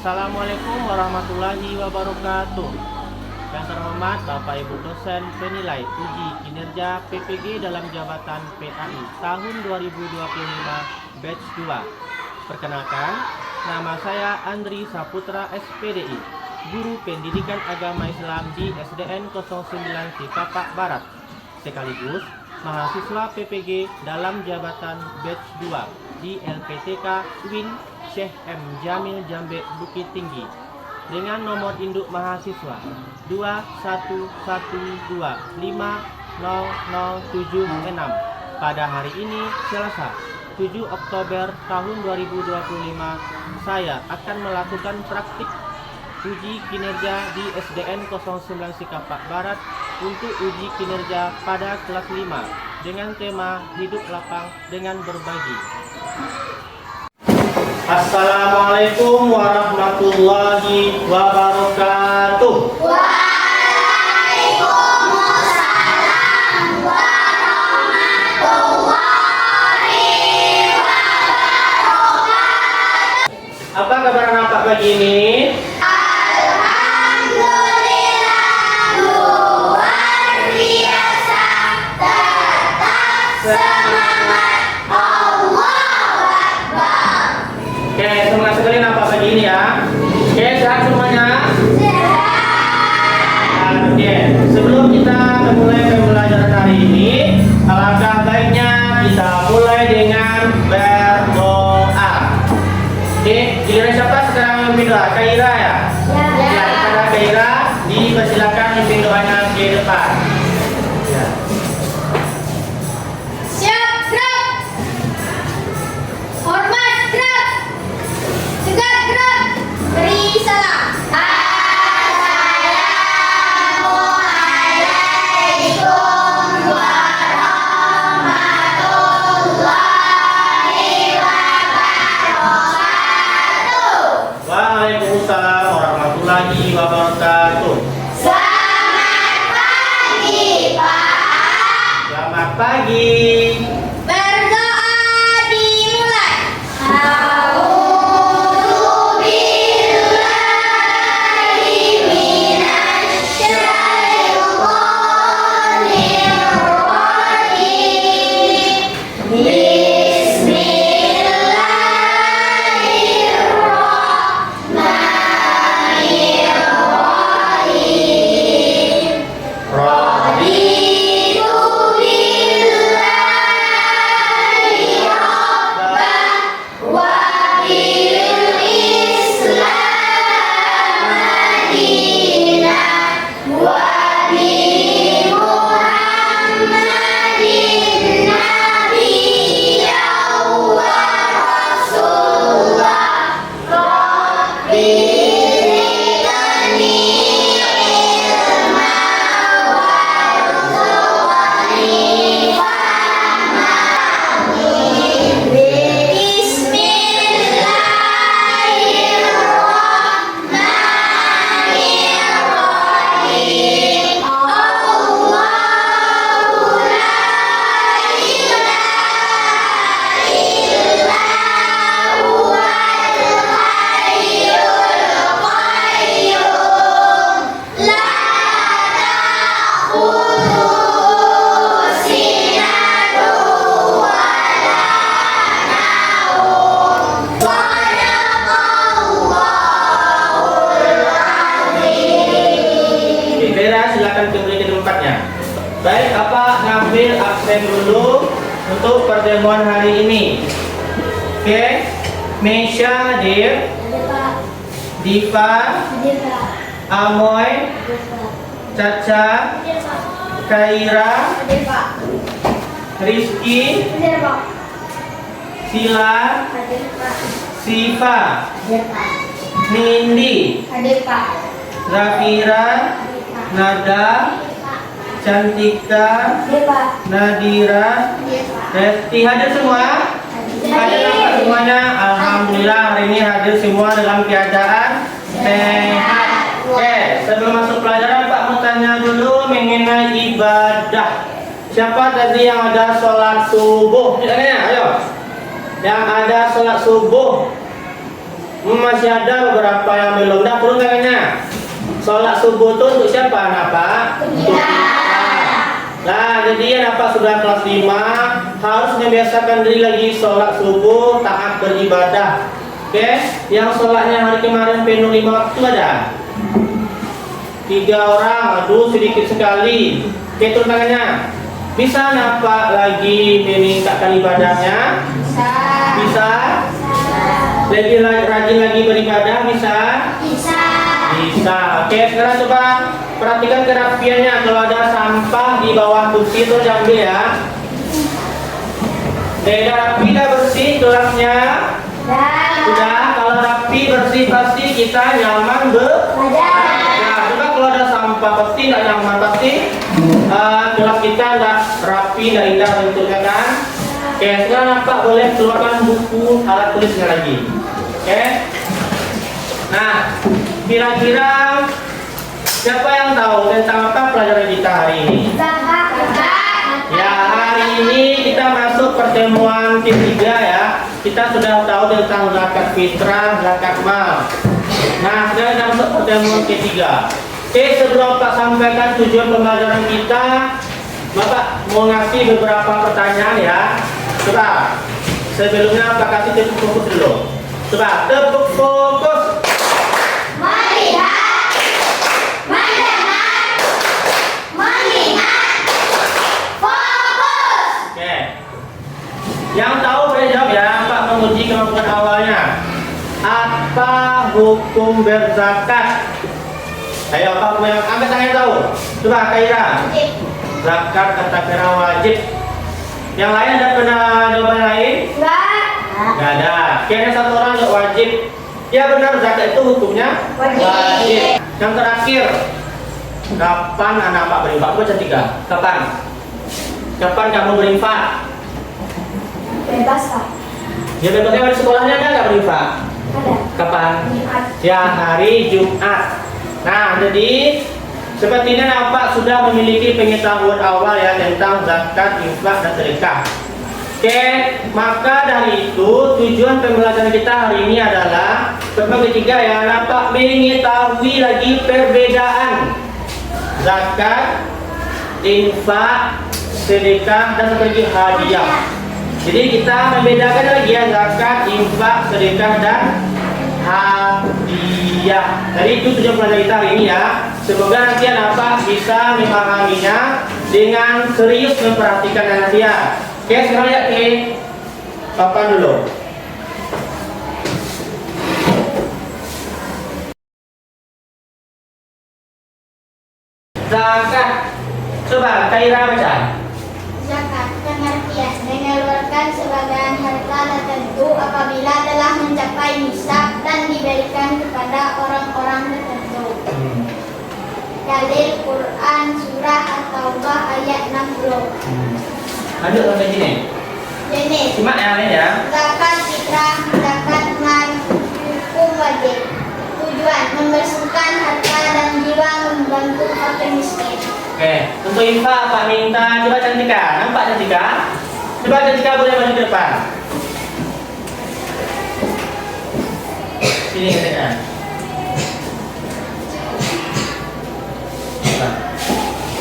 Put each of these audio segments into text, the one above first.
Assalamualaikum warahmatullahi wabarakatuh. Yang terhormat Bapak Ibu dosen penilai uji kinerja PPG dalam jabatan PAI tahun 2025 batch 2. Perkenalkan, nama saya Andri Saputra SPDI, Guru Pendidikan Agama Islam di SDN 09 Cikapak Barat, sekaligus mahasiswa PPG dalam jabatan batch 2 di LPTK UIN Syekh M. Jamil Jambe Bukit Tinggi dengan nomor induk mahasiswa 211250076 pada hari ini Selasa 7 Oktober tahun 2025. Saya akan melakukan praktik uji kinerja di SDN 09 Cikapak Barat untuk uji kinerja pada kelas 5 dengan tema hidup lapang dengan berbagi. Assalamualaikum warahmatullahi wabarakatuh. Waalaikumsalam warahmatullahi wabarakatuh. Apa kabar anak pagi ini? Alhamdulillah, luar biasa, tetap semangat, Allahu Akbar. Oke, semangat sekali anak pagi ini ya. Oke, sehat semuanya? Oke, sebelum kita memulai pembelajaran hari ini, alangkah baiknya kita mulai dengan berdoa. Oke, giliran siapa sekarang memimpin doa? Kaira ya? Ya, kepada Kaira dipersilakan memimpin doanya ke depan. Ya. Siap, gerak. Hormat, gerak. Tegak, gerak. Beri salam. Assalamualaikum warahmatullahi wabarakatuh. Waalaikumsalam warahmatullahi wabarakatuh. Selamat pagi, Pak. Selamat pagi. Berdoa dimulai. A'udzubillahi minasyaitonir rajim. Bismillahirrahmanirrahim. Raditu billahi rabban wa bil Islam madinah wa bi Muhammadin nabiyyan wa rasulullah. Rabbi zidni ilma warzuqni fahma. Bismillahirrahmanirrahim. Allahu la ilaha illa huwal hayyul qayyum. La ta'khudhuhu sinatun wa la nawm. Sadaqallahul azim. Oke, Vera silakan kembali ke tempatnya. Baik, apa ngambil absen dulu untuk pertemuan hari ini. Oke, Mesya hadir, Diva, Amoy, Caca, Kaira, Rizky, Sila, Siva, Nindi, Zafira, Nada, Cantika, Nadira, Resti. Hadir semua? Hadir apa semuanya? Alhamdulillah hari ini hadir semua dalam keadaan sehat. Oke, sebelum masuk pelajaran Pak mau tanya dulu mengenai ibadah. Siapa tadi yang ada sholat subuh? Ayo. Yang ada sholat subuh. Masih ada beberapa yang belum. Dah turun tangannya. Sholat subuh itu untuk siapa anak Pak? Untuk kita. Nah, jadi anak Pak sudah kelas 5 harus membiasakan diri lagi sholat subuh, taat beribadah. Oke, yang sholatnya hari kemarin penuh 5 waktu ada? 3 orang, aduh sedikit sekali. Oke, turun tangannya. Bisa anak Pak lagi meningkatkan ibadahnya? Bisa. Bisa? Lebih rajin lagi beribadah? Bisa? Bisa. Bisa. Oke, sekarang coba perhatikan kerapiannya. Kalau ada sampah di bawah kursi itu diambil ya. Udah rapi, dah bersih kelasnya. Sudah. Kalau rapi bersih pasti kita nyaman belajar. Nah, coba kalau ada sampah pasti tidak nyaman, pasti kelas kita tidak rapi, tidak indah bentuknya kan. Oke, sekarang Pak boleh keluarkan buku alat tulisnya lagi. Oke. Nah, kira-kira siapa yang tahu tentang apa pelajaran kita hari ini? Ya, hari ini kita masuk pertemuan ketiga ya. Kita sudah tahu tentang zakat fitrah, zakat mal. Nah, sekarang kita masuk pertemuan ketiga. Oke, sebelum Pak sampaikan tujuan pembelajaran kita, Bapak mau ngasih beberapa pertanyaan ya. Coba, sebelumnya Pak kasih tepuk fokus dulu. Coba, tepuk fokus. Melihat, mendengar, mengingat, fokus. Oke. Yang tahu boleh jawab ya, Pak menguji kemampuan awalnya. Apa hukum berzakat? Ayo Pak, yang angkat tangan tahu. Coba Kaira. Zakat kata kira wajib. Yang lain ada pernah jawaban lain? Gak ada. Kayaknya satu orang jawab wajib. Ya benar, zakat itu hukumnya wajib. Yang terakhir, kapan anak Pak berinfak? Baca 3. Kapan? Kapan kamu berinfak? Bebas, Pak. Ya bebasnya di sekolahnya ada nggak berinfak? Ada. Kapan? Jumat. Ya hari Jumat. Nah, jadi sepertinya Bapak sudah memiliki pengetahuan awal ya tentang zakat, infak, dan sedekah. Oke, maka dari itu tujuan pembelajaran kita hari ini adalah pertemuan ketiga ya, Bapak mengetahui lagi perbedaan zakat, infak, sedekah, dan seperti hadiah. Jadi kita membedakan lagi ya zakat, infak, sedekah, dan hadiah. Jadi itu tujuan pelajaran kita hari ini ya. Semoga nanti Bapak bisa memahaminya dengan serius memperhatikan hadiah. Oke, sekarang lihat ke papan dulu. Zakat. Coba Kaira baca. Zakat pengertian mengeluarkan sebagian harta tertentu apabila telah mencapai nisab dan diberikan kepada orang-orang tertentu. Dalil Quran surah At-Taubah ayat 60. Lanjut sampai sini. Jenis Simak yang lain ya. zakat fitrah, zakat mal, hukum wajib. Tujuan membersihkan harta dan jiwa, membantu fakir miskin. Oke, untuk infak Pak minta coba Cantika. Nampak Cantika? Coba Cantika boleh maju ke depan. Sini Cantika.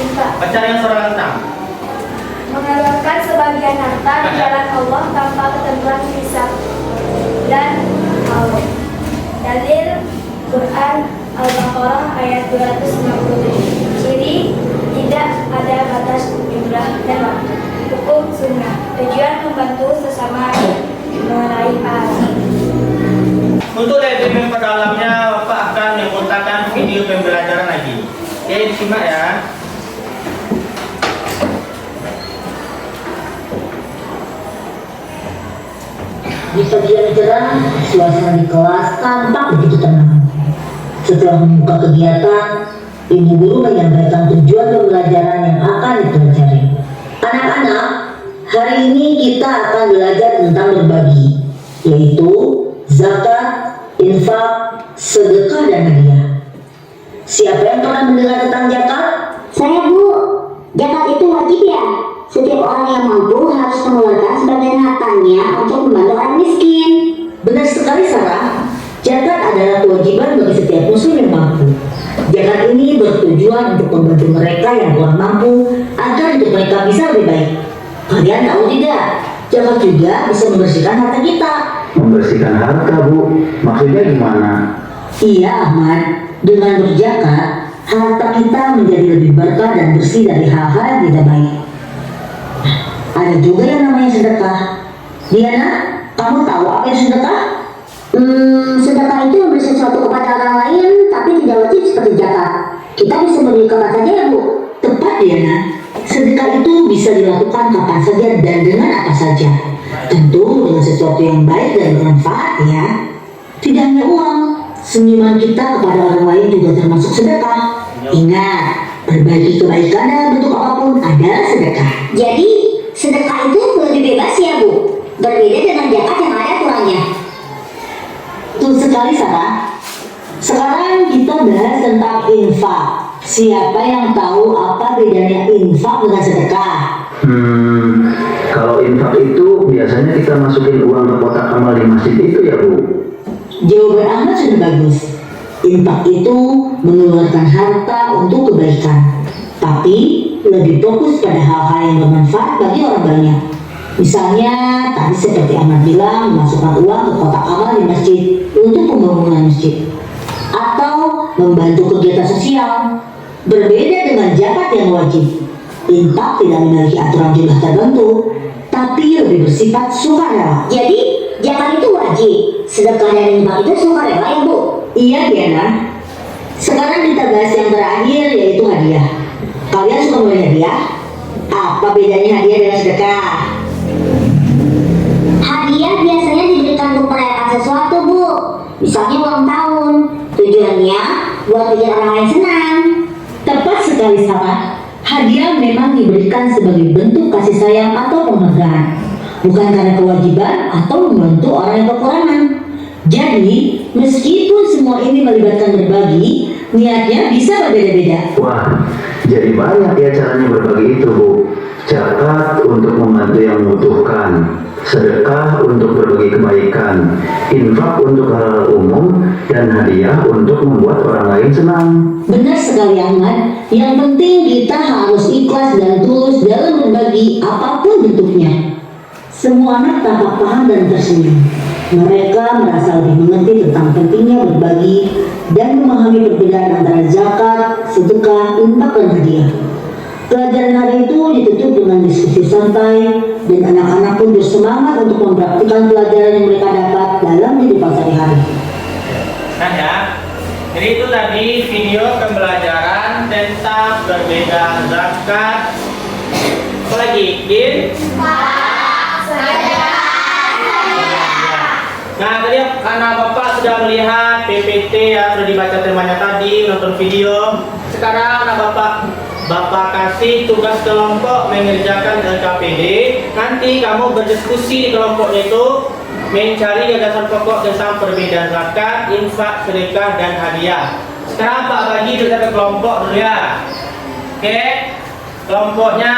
Infak Baca yang suara lantang. mengeluarkan sebagian harta di jalan Allah tanpa ketentuan hisab dan Allah. Dalil Quran Al-Baqarah ayat 257. Ciri tidak ada batas jumlah dan waktu. Hukum sunnah. Tujuan membantu sesama meraih pahala. Untuk lebih memperdalamnya, Bapak akan memutarkan video pembelajaran lagi. Oke, disimak ya. Di pagi yang cerah, suasana di kelas tampak begitu tenang. Setelah membuka kegiatan, ibu guru menyampaikan tujuan pembelajaran yang akan dipelajari. Anak-anak, hari ini kita akan belajar tentang berbagi, yaitu zakat, infak, sedekah, dan hadiah. Siapa yang pernah mendengar tentang zakat? Saya, Bu. Zakat itu wajib ya? Setiap orang yang mampu harus mengeluarkan sebagian hartanya untuk membantu orang miskin. Benar sekali, Sarah. Zakat Zakat ini bertujuan untuk membantu mereka yang kurang mampu agar hidup mereka bisa lebih baik. Kalian tahu tidak? Zakat juga bisa membersihkan harta kita. Membersihkan harta, Bu. Maksudnya gimana? Iya, Ahmad. Dengan berzakat, harta kita menjadi lebih berkah dan bersih dari hal-hal yang tidak baik. Ada juga yang namanya sedekah. Diana, kamu tahu apa itu sedekah? Sedekah itu memberi sesuatu kepada orang lain, tapi tidak wajib seperti zakat. Kita bisa beri kapan saja ya, Bu. Tepat, Diana. Sedekah itu bisa dilakukan kapan saja dan dengan apa saja. Tentu dengan sesuatu yang baik dan bermanfaat ya. Tidak hanya uang, senyuman kita kepada orang lain juga termasuk sedekah. Ingat, berbagi kebaikan dalam bentuk apapun adalah sedekah. Jadi, sedekah itu lebih bebas ya, Bu. Berbeda dengan zakat yang ada aturannya. Betul sekali, Sarah. Sekarang kita bahas tentang infak. Siapa yang tahu apa bedanya infak dengan sedekah? Kalau infak itu biasanya kita masukin uang ke kotak amal di masjid itu ya, Bu? Jawaban Ahmad sudah bagus. Infak itu mengeluarkan harta untuk kebaikan, tapi lebih fokus pada hal-hal yang bermanfaat bagi orang banyak. Misalnya, tadi seperti Ahmad bilang, memasukkan uang ke kotak amal di masjid untuk pembangunan masjid, atau membantu kegiatan sosial. Berbeda dengan zakat yang wajib, infak tidak memiliki aturan jumlah tertentu, tapi lebih bersifat sukarela. Jadi, zakat itu wajib. Sedekah dan infak itu sukarela ya, Bu. Iya, Diana. Sekarang kita bahas yang terakhir, yaitu hadiah. Kalian suka memberi hadiah? Apa bedanya hadiah dengan sedekah? Hadiah biasanya diberikan untuk merayakan sesuatu, Bu. Misalnya ulang tahun. Tujuannya buat bikin orang lain senang. Tepat sekali, Sarah. Hadiah memang diberikan sebagai bentuk kasih sayang atau penghargaan, bukan karena kewajiban atau membantu orang yang kekurangan. Jadi, meskipun semua ini melibatkan berbagi, niatnya bisa berbeda-beda. Wah, jadi banyak ya caranya berbagi itu, Bu. Zakat untuk membantu yang membutuhkan, sedekah untuk berbagi kebaikan, infak untuk hal umum, dan hadiah untuk membuat orang lain senang. Benar sekali, Ahmad. Yang penting kita harus ikhlas dan tulus dalam berbagi apapun bentuknya. Semua anak tampak paham dan tersenyum. Mereka merasa lebih mengerti tentang pentingnya berbagi dan memahami perbedaan antara zakat, sedekah, infak, dan hadiah. Pelajaran hari itu ditutup dengan diskusi santai, dan anak-anak pun bersemangat untuk mempraktikkan pelajaran yang mereka dapat dalam kehidupan sehari-hari. Nah ya, jadi itu tadi video pembelajaran tentang berbeda zakat. Apa lagi? Nah, tadi anak bapak sudah melihat PPT ya, sudah dibaca temanya tadi, nonton video. Sekarang anak bapak kasih tugas kelompok mengerjakan LKPD. Nanti kamu berdiskusi di kelompoknya itu, mencari gagasan pokok tentang perbedaan zakat, infak, sedekah, dan hadiah. Sekarang Pak bagi dulu ke kelompok dulu ya. Oke, kelompoknya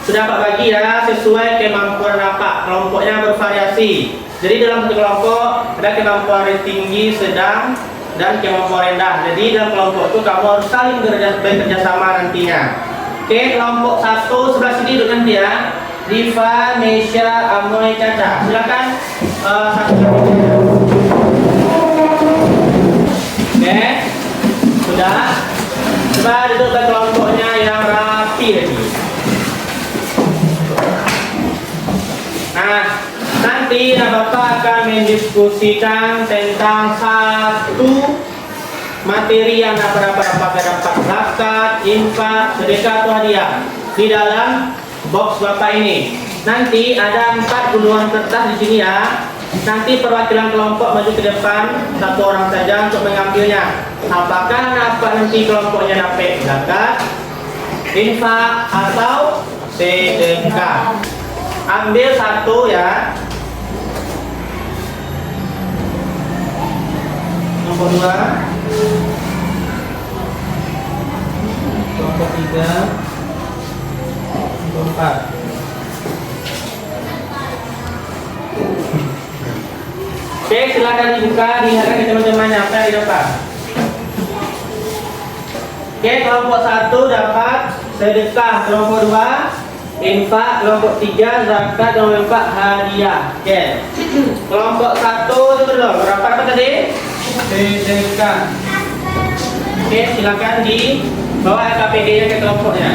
sudah Pak bagi ya, sesuai kemampuan Bapak. Kelompoknya bervariasi. Jadi dalam satu kelompok ada kemampuan tinggi, sedang, dan kemampuan rendah. Jadi dalam kelompok itu kamu harus saling bekerja sama nantinya. Oke, kelompok 1 sebelah sini duduk nanti ya. Diva, Mesya, Amoy, Caca. Silakan satu. Oke, sudah. Coba duduk ke kelompoknya yang rapi lagi. Nah, nanti Bapak akan mendiskusikan tentang satu materi yang dapat zakat, infak, sedekah atau hadiah di dalam box Bapak ini. Nanti ada 4 gundukan kertas di sini ya. Nanti perwakilan kelompok maju ke depan, 1 orang saja untuk mengambilnya. Apakah nanti kelompoknya dapat zakat, infak atau sedekah? Ambil 1 ya. Nomor 2, nomor 3, nomor 4. Oke, silakan dibuka, dilihatkan ke teman-temannya apa yang di depan. Oke, kelompok 1 dapat sedekah, kelompok 2 infak, kelompok 3 zakat, kelompok 4 hadiah. Oke. Kelompok 1 itu belum. Berapa dapat tadi? Sedekah. Oke, silakan dibawa KPD-nya ke kelompoknya.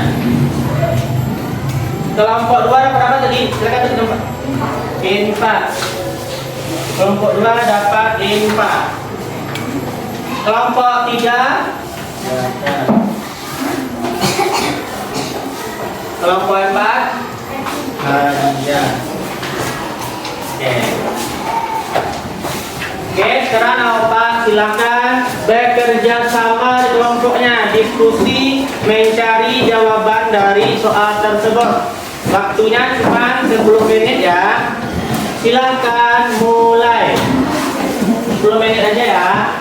Kelompok 2 dapat berapa tadi? Silakan ke kelompok. Infak. Kelompok 2 dapat infak. Kelompok 3 zakat. Kelompok 4 hadiah. Oke, sekarang Pak silakan bekerja sama di kelompoknya, diskusi mencari jawaban dari soal tersebut. Waktunya cuma 10 menit ya. Silakan mulai. 10 menit aja ya.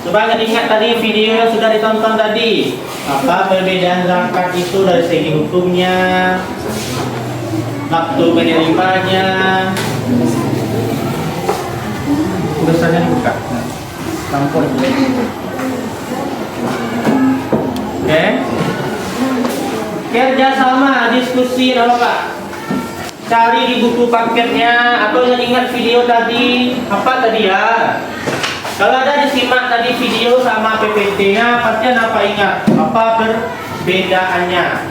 Coba ingat tadi video yang sudah ditonton tadi. Apa perbedaan zakat itu dari segi hukumnya, waktu menerimanya. Tulisannya dibuka. Tampon. Oke. Kerjasama, diskusi, apa Pak? Cari di buku paketnya atau yang ingat video tadi apa tadi ya? Kalau ada disimak tadi video sama PPT-nya, pasti apa ingat apa perbedaannya?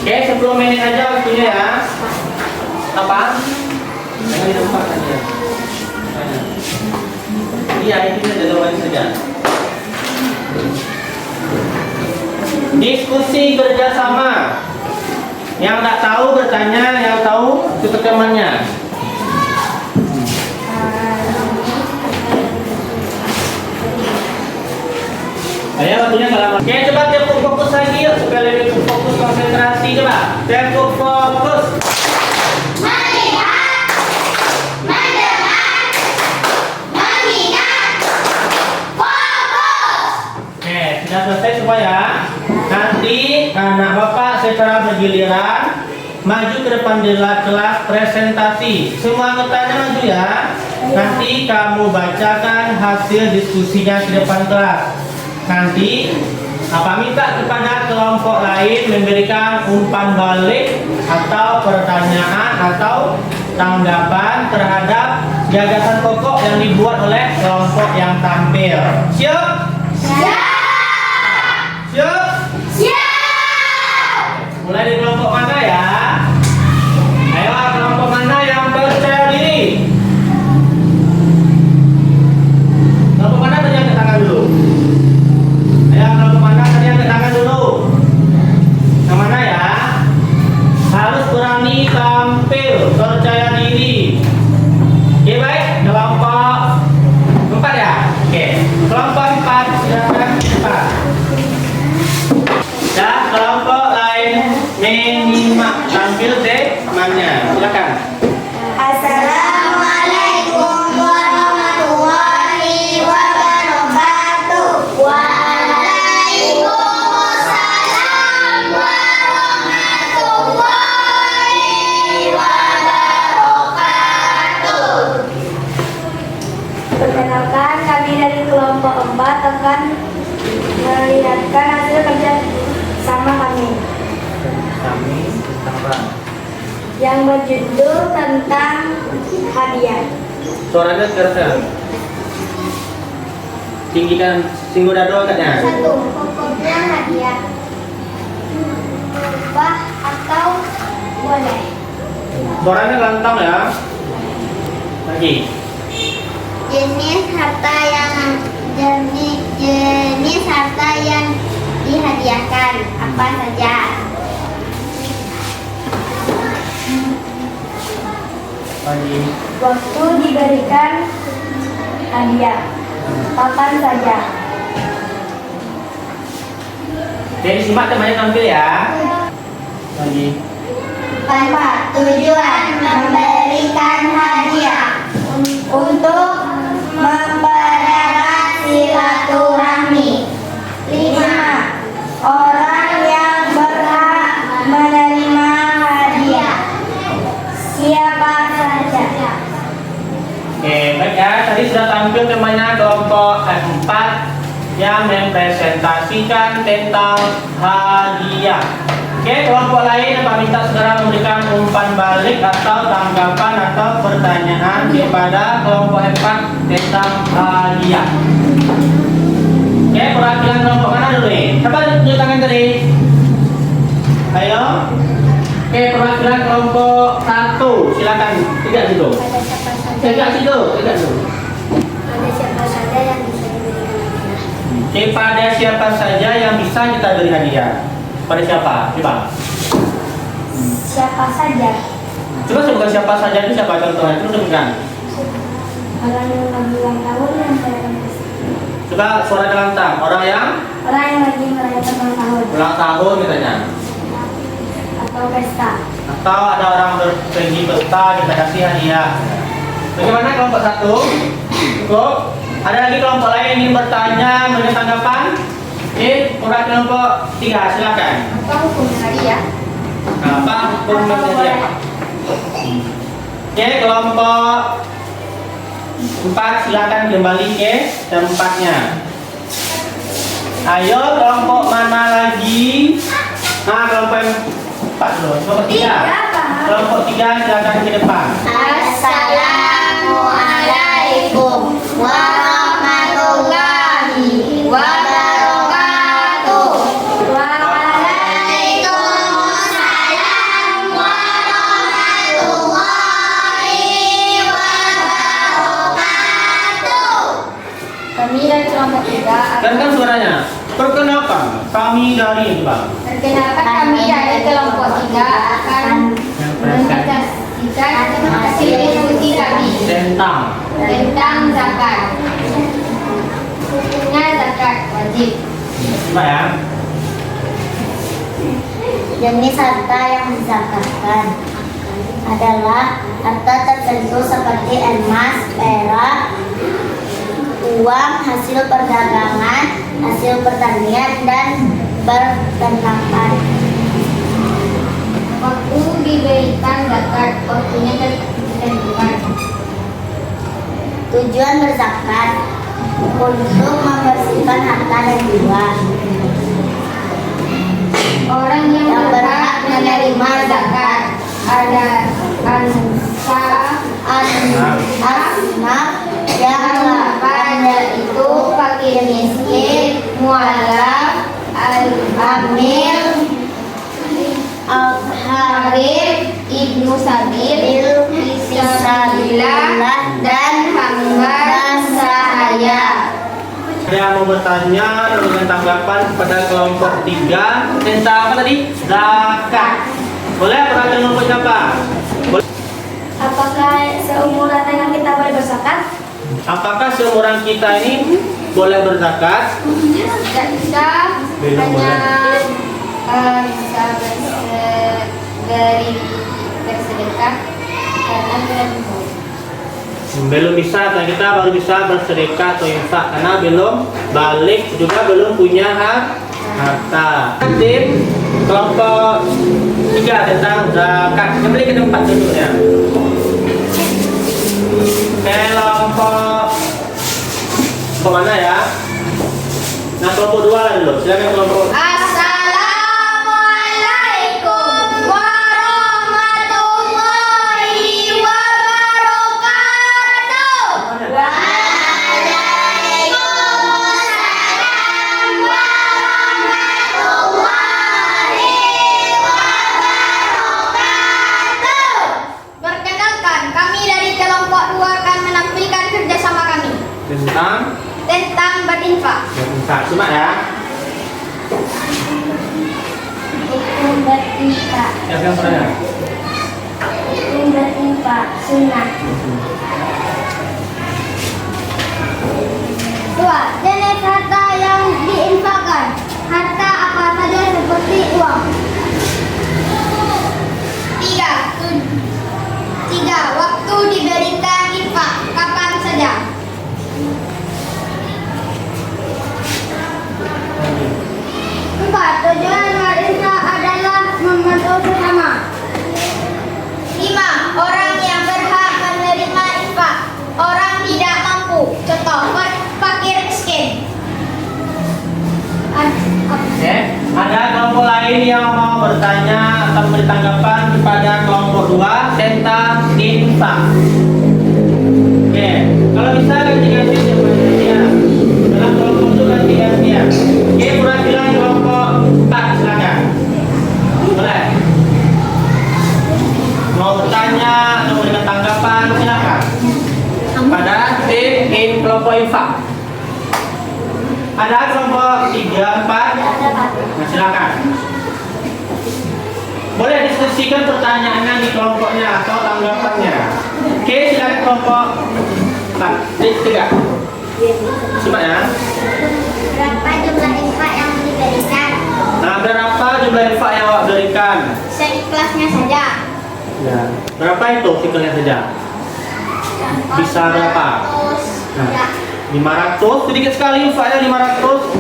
Oke, 10 menit aja waktunya ya. Apa? Jangan di tempat aja. Iya, ini ada jawaban saja. Diskusi kerjasama. Yang tak tahu bertanya, yang tahu ikut temannya. Ayo waktunya nggak lama. Oke, coba tempuk fokus lagi yuk supaya lebih fokus konsentrasi coba. Tempuk fokus. Melihat, mendengar, mengingat, fokus. Oke, sudah selesai semua ya. Nanti anak bapak secara bergiliran maju ke depan kelas presentasi. Semua anggotanya maju ya. Nanti kamu bacakan hasil diskusinya di depan kelas. Nanti apa minta kepada kelompok lain memberikan umpan balik atau pertanyaan atau tanggapan terhadap gagasan pokok yang dibuat oleh kelompok yang tampil. Siap? Siap. Siap? Siap. Mulai dari kelompok mana ya? Ayo kelompok mana yang percaya diri? Kelompok mana tadi angkat tangan dulu? Ayo kelompok mana tadi angkat tangan dulu? Yang mana ya? Harus berani tampil, percaya diri. Oke baik, kelompok 4 ya? Oke, kelompok 4 silakan 4. Dan kelompok lain menyimak tampil temannya. Silakan. Assalamualaikum warahmatullahi wabarakatuh. Waalaikumsalam warahmatullahi wabarakatuh. Perkenalkan, kami dari kelompok 4 akan melihatkan hasil kerja sama kami Kami apa? yang berjudul tentang hadiah. Suaranya keras. Tinggikan singgung dado angkatnya. 1. Pokoknya hadiah. Mubah atau boleh. Suaranya lantang ya. Lagi. Jenis harta yang dihadiahkan apa saja? Lagi. Waktu diberikan hadiah, kapan saja. Jadi simak temannya tampil ya. Lagi. 4. Tujuan memberikan hadiah Untuk mempererat silaturahmi. 5. Orang yang berhak menerima hadiah 4 yang mempresentasikan tentang hadiah. Oke, kelompok lain Pak minta segera memberikan umpan balik atau tanggapan atau pertanyaan kepada kelompok 4 tentang hadiah. Oke, perwakilan kelompok mana dulu nih? Siapa tunjuk tangan tadi? Ayo. Oke, perwakilan kelompok 1, silakan. Tegak situ. Tegak situ. Tegak situ. Ada siapa saja yang bisa diberikan hadiah? Kepada siapa saja yang bisa kita beri hadiah? Pada siapa? Coba. Siapa saja? Coba sebutkan siapa saja itu siapa contohnya? Terus sebutkan. Orang yang lagi ulang tahun yang saya kasih. Coba suara lantang. Orang yang Orang yang lagi merayakan ulang tahun ulang tahun katanya. atau pesta. Atau ada orang pergi pesta kita kasih hadiah. Bagaimana kelompok 1? Cukup. Ada lagi kelompok lain yang ingin bertanya, memberi tanggapan? Perwakilan kelompok 3 silakan. Apa hukumnya hadiah? Apa hukum hadiah? Oke, kelompok 4 silakan kembali ke tempatnya. Ayo kelompok mana lagi? Nah, kelompok 4 dulu. Kelompok 3. Kelompok 3 silakan ke depan. Assalamualaikum warahmatullahi wabarakatuh. Waalaikumsalam warahmatullahi wabarakatuh. Kami dari kelompok 3 Kan suaranya. Perkenalkan, kami dari Bang. Perkenalkan, kami dari kelompok 3 akan mempresentasikan hasil diskusi kami Tentang tentang zakat. Hukumnya zakat wajib. Coba ya. Jenis harta yang dizakatkan adalah harta tertentu seperti emas, perak, uang, hasil perdagangan, hasil pertanian, dan peternakan. Waktu diberikan zakat, waktunya ditentukan. Tujuan berzakat untuk membersihkan harta dan jiwa. Orang yang berhak menerima zakat ada Asnaf yang 8 yaitu fakir miskin, mualaf, al-amil, al-harib, ibnu sabil, fisabilillah, dan hamba sahaya. Ada yang mau bertanya dengan tanggapan pada kelompok 3 tentang apa tadi? Zakat. Boleh perhatian kelompok siapa? Boleh. Apakah seumuran dengan kita boleh berzakat? Apakah seumuran kita ini boleh berzakat? Tidak bisa, Belum bisa bersedekah karena belum Belum bisa, dan kita baru bisa bersedekah atau infak karena belum balik, juga belum punya harta. Tim kelompok 3 tentang zakat. Kembali ke tempat duduknya. Kelompok mana ya? Nah, kelompok 2 lah dulu. Silakan kelompok. Assalamualaikum warahmatullahi wabarakatuh. Waalaikumsalam warahmatullahi wabarakatuh. Perkenalkan, kami dari kelompok 2 akan menampilkan kerjasama kami tentang berinfak. Infak, cuma ya. hukum berinfak. Silakan saya. Hukum berinfak sunnah. Dua, jenis harta yang diinfakkan. Harta apa saja seperti uang. Tiga, waktu diberikan infak kapan saja. 4, tujuan berinfak adalah membantu sesama. 5, orang yang berhak menerima infak. Orang tidak mampu. Contoh, fakir miskin. lain yang mau bertanya atau memberi tanggapan kepada kelompok 2 tentang infak? Oke, kalau bisa ganti-ganti ya. Dalam kelompok itu ganti-ganti ya. Oke, perwakilan kelompok 4 silakan. Boleh. Mau bertanya atau memberikan tanggapan silakan. Pada tim kelompok infak. Ada kelompok 3, 4? Nah, silakan. Boleh diskusikan pertanyaannya di kelompoknya atau tanggapannya. Oke, silakan kelompok 4. 3. Coba ya. Berapa jumlah infak yang diberikan? Nah, berapa jumlah infak yang awak berikan? Seikhlasnya saja. Ya. Berapa itu sikilnya saja? Bisa berapa? 500. Nah. Ya. 500, sedikit sekali infaknya 500.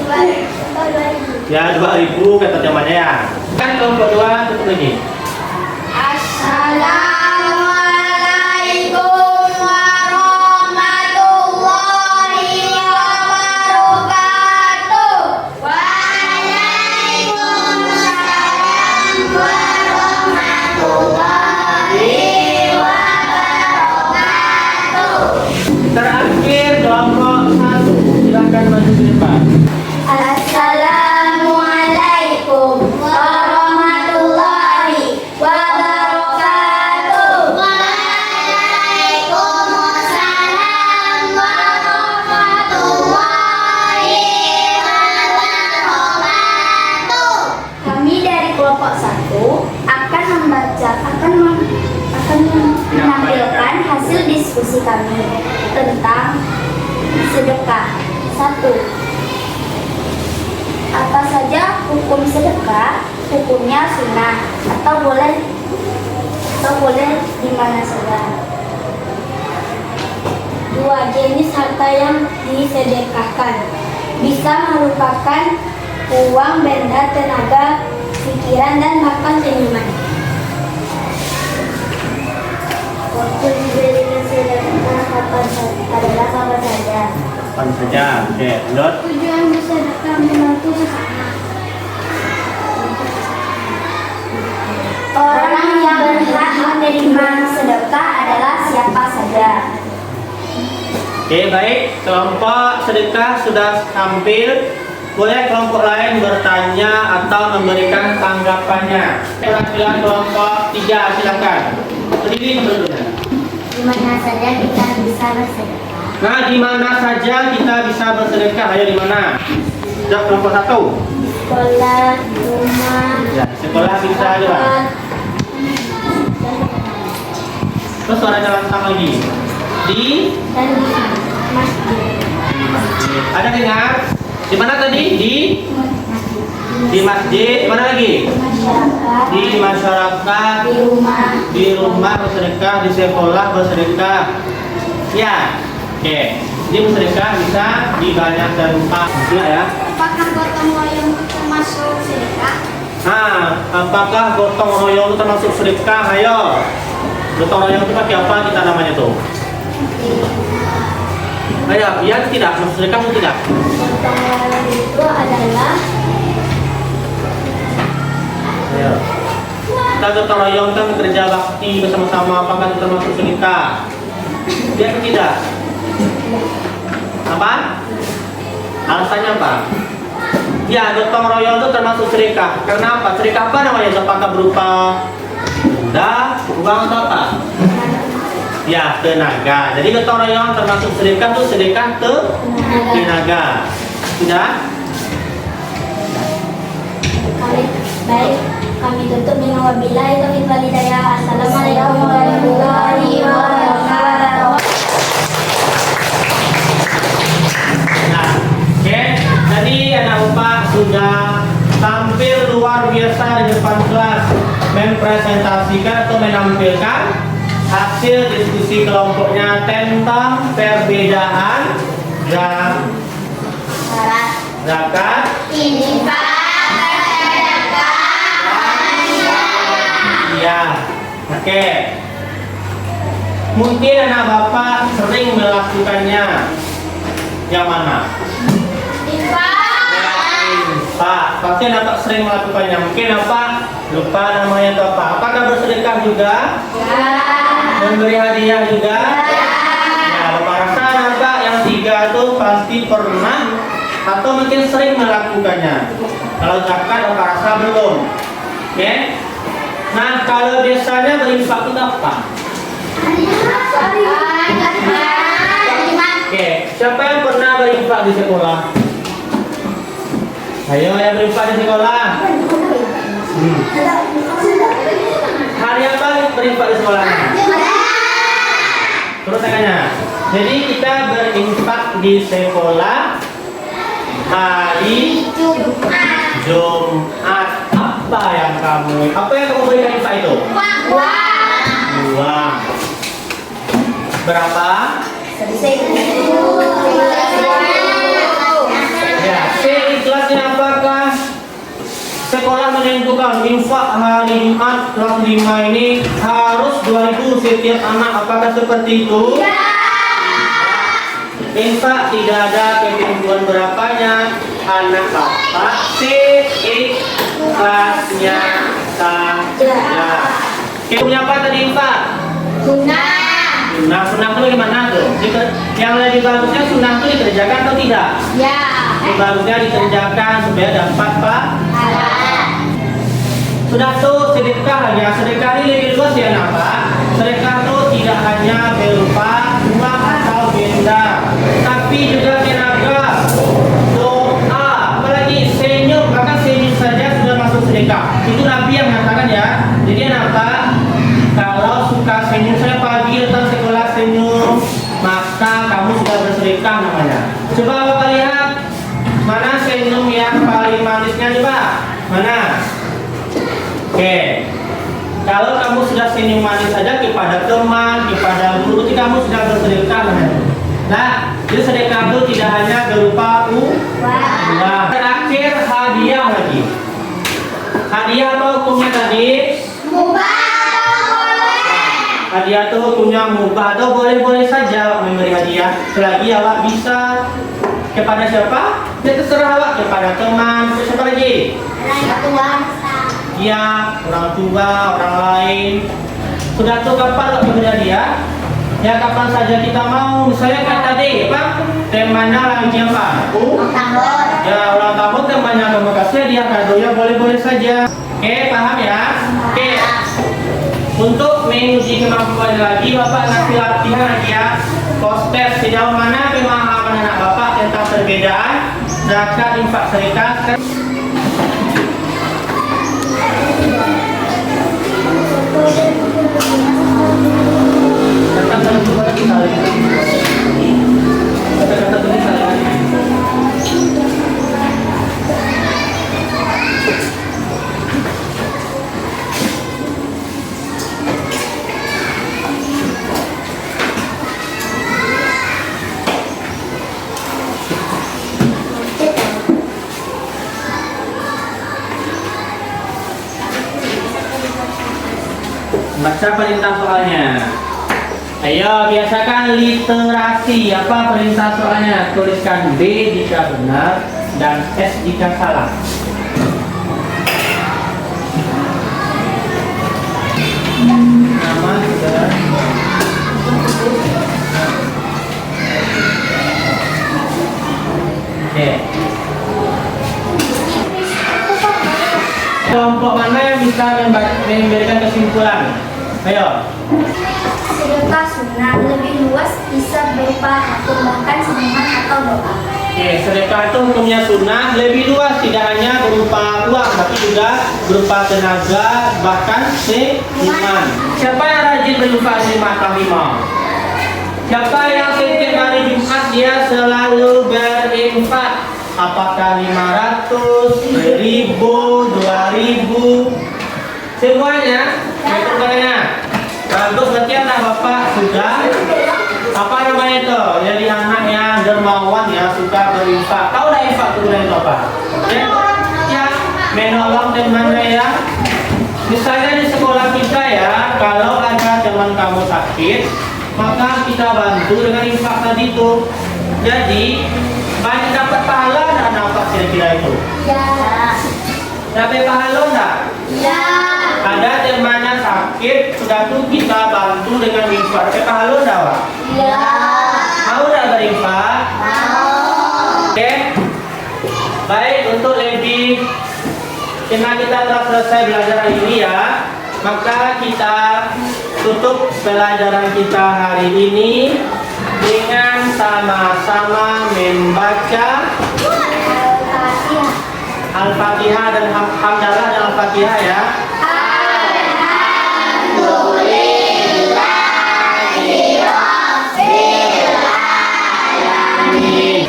2.000. Ya, 2.000 kata temannya ya. Kan kelompok 2 tutup lagi. Assalamualaikum warahmatullahi wabarakatuh. Waalaikumsalam warahmatullahi wabarakatuh. Terakhir kelompok 1, silakan maju ke depan. Assalamualaikum warahmatullahi wabarakatuh. Waalaikumsalam warahmatullahi wabarakatuh. Kami dari kelompok 1 akan menampilkan hasil diskusi kami tentang sedekah. 1. Apa saja hukum sedekah? Hukumnya sunnah atau boleh di mana saja. 2. Jenis harta yang disedekahkan bisa merupakan uang, benda, tenaga, pikiran, dan bahkan senyuman. Waktu diberikan sedekah adalah apa saja? Kapan saja. Oke, lanjut. Tujuan bersedekah membantu sesama. Orang yang berhak menerima sedekah adalah siapa saja. Oke, baik. Kelompok sedekah sudah tampil. Boleh kelompok lain bertanya atau memberikan tanggapannya. Perwakilan kelompok 3 silakan. Berdiri dulu. Di mana saja kita bisa bersedekah? Nah, di mana saja kita bisa bersedekah? Ayo di mana? Sudah kelompok 1. Sekolah, rumah, Ya, sekolah bisa juga. Terus suaranya lantang lagi. Di dan masjid. ada dengar? Di mana tadi? Di masjid. Mana lagi? Masyarakat, Di masyarakat, di rumah, bersedekah, di sekolah bersedekah. Ya. Oke. Jadi bersedekah bisa di banyak tempat. Gila ya. apakah gotong royong itu termasuk sedekah? Nah, apakah gotong royong itu termasuk sedekah? Ayo. Gotong royong itu pakai apa kita namanya tuh? Ayo, iya atau tidak? Masuk sedekah atau tidak? Gotong royong itu adalah Ayo. Kita gotong royong kan kerja bakti bersama-sama, apakah itu termasuk sedekah? Iya atau tidak? Apa? Alasannya apa? Ya, gotong royong itu termasuk sedekah. Karena apa? Sedekah apa namanya? Apakah berupa benda, uang atau apa? Ya, tenaga. Jadi gotong royong termasuk sedekah tuh sedekah tenaga. Sudah? Kami tutup dengan wabillahi taufiq wal hidayah. Assalamualaikum warahmatullahi wabarakatuh. Nah, oke. Tadi anak Bapak sudah tampil luar biasa di depan kelas mempresentasikan atau menampilkan hasil diskusi kelompoknya tentang perbedaan zakat, ya. Oke. Mungkin anak Bapak sering melakukannya. Yang mana? Infak. pasti Bapak sering melakukannya. Mungkin Bapak lupa namanya atau apa. Apakah bersedekah juga? Ya. Memberi hadiah juga? Ya, Bapak rasa Bapak yang 3 itu pasti pernah atau mungkin sering melakukannya. Kalau zakat Bapak rasa belum. Oke? Nah, kalau biasanya berinfak itu apa? Oke, siapa yang pernah berinfak di sekolah? Ayo yang berinfak di sekolah. Hari apa berinfak di sekolahnya? Terus tangannya. Jadi kita berinfak di sekolah hari Jumat. Apa yang kamu berikan infak itu? Uang. Berapa? Ya, seikhlasnya apakah sekolah menentukan infak hari Jumat kelas 5 ini harus 2.000 setiap anak? Apakah seperti itu? Infak tidak ada ketentuan berapanya. Anak Bapak seikhlasnya saja. Punya apa tadi infak? Sunnah itu bagaimana tuh? Yang lebih bagusnya sunnah itu dikerjakan atau tidak? Ya. Lebih bagusnya dikerjakan supaya dapat pahala. Sudah tuh sedekah aja. Sedekah ini lebih luas ya Pak. Sedekah itu tidak hanya berupa uang atau benda, tapi juga tenaga, doa, apalagi senyum. Bahkan senyum saja sudah masuk sedekah. Itu Nabi yang mengatakan ya. Jadi apa? Kalau suka senyum, saya pagi datang sekolah senyum, maka kamu sudah bersedekah namanya. Coba Bapak lihat, mana senyum yang paling manisnya nih Pak? Mana? Oke. Kalau kamu sudah senyum manis saja kepada teman, kepada guru, kamu sudah bersedekah namanya. Nah, jadi sedekah itu tidak hanya berupa uang. Terakhir hadiah lagi. Hadiah apa hukumnya tadi? Hadiah itu hukumnya mubah atau boleh-boleh saja memberi hadiah selagi awak bisa. Kepada siapa? Ya terserah awak. Kepada teman, siapa lagi? Ya, orang tua, orang lain. Sudah tuh kapan awak memberi hadiah? Ya kapan saja kita mau. Misalnya kayak tadi, apa? Temanya lagi apa? Ya ulang tahun temanya kamu kasih hadiah kado ya boleh-boleh saja. Oke, paham ya? Oke. Untuk menguji kemampuan lagi, Bapak ngasih latihan lagi ya. Poster sejauh mana pemahaman anak Bapak tentang perbedaan zakat, infak, sedekah. Baca perintah soalnya. Ayo biasakan literasi. Apa perintah soalnya? Tuliskan B jika benar dan S jika salah. Nama sudah. Oke. Kelompok mana yang bisa memberikan kesimpulan? Ayo. Sedekah sunnah lebih luas bisa berupa hakun bahkan senyuman atau doa. Oke, sedekah itu hukumnya sunnah lebih luas, tidak hanya berupa uang, tapi juga berupa tenaga, bahkan senyuman. Siapa yang rajin berinfak 5 Siapa yang setiap hari Jumat dia selalu berinfak? Apakah 500, 1000, 2000? Semuanya, itu kalian. Bagus, berarti anak Bapak sudah apa namanya itu? Jadi anak yang dermawan ya, suka berinfak. Tahu dah infak itu dari apa? Ya, menolong temannya ya. Misalnya di sekolah kita ya, kalau ada teman kamu sakit, maka kita bantu dengan infak tadi itu. Jadi banyak dapat pahala dan apa kira-kira itu? Ya. Sampai pahalo enggak? Ya. Ada temannya sakit, sudah tuh kita bantu dengan infak. Sampai pahalo enggak, Wak? Ya. Mau enggak berinfak? Mau. Oke. Baik, untuk lebih karena kita telah selesai belajar hari ini ya, maka kita tutup pelajaran kita hari ini dengan sama-sama membaca Al-Fatihah dan Hamdalah dan Al-Fatihah ya.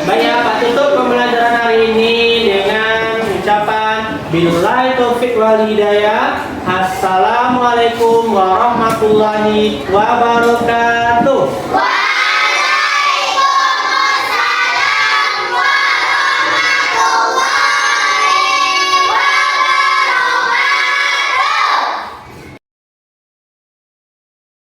Baik, Pak, tutup pembelajaran hari ini dengan ucapan billahi taufik wal hidayah. Assalamualaikum warahmatullahi wabarakatuh.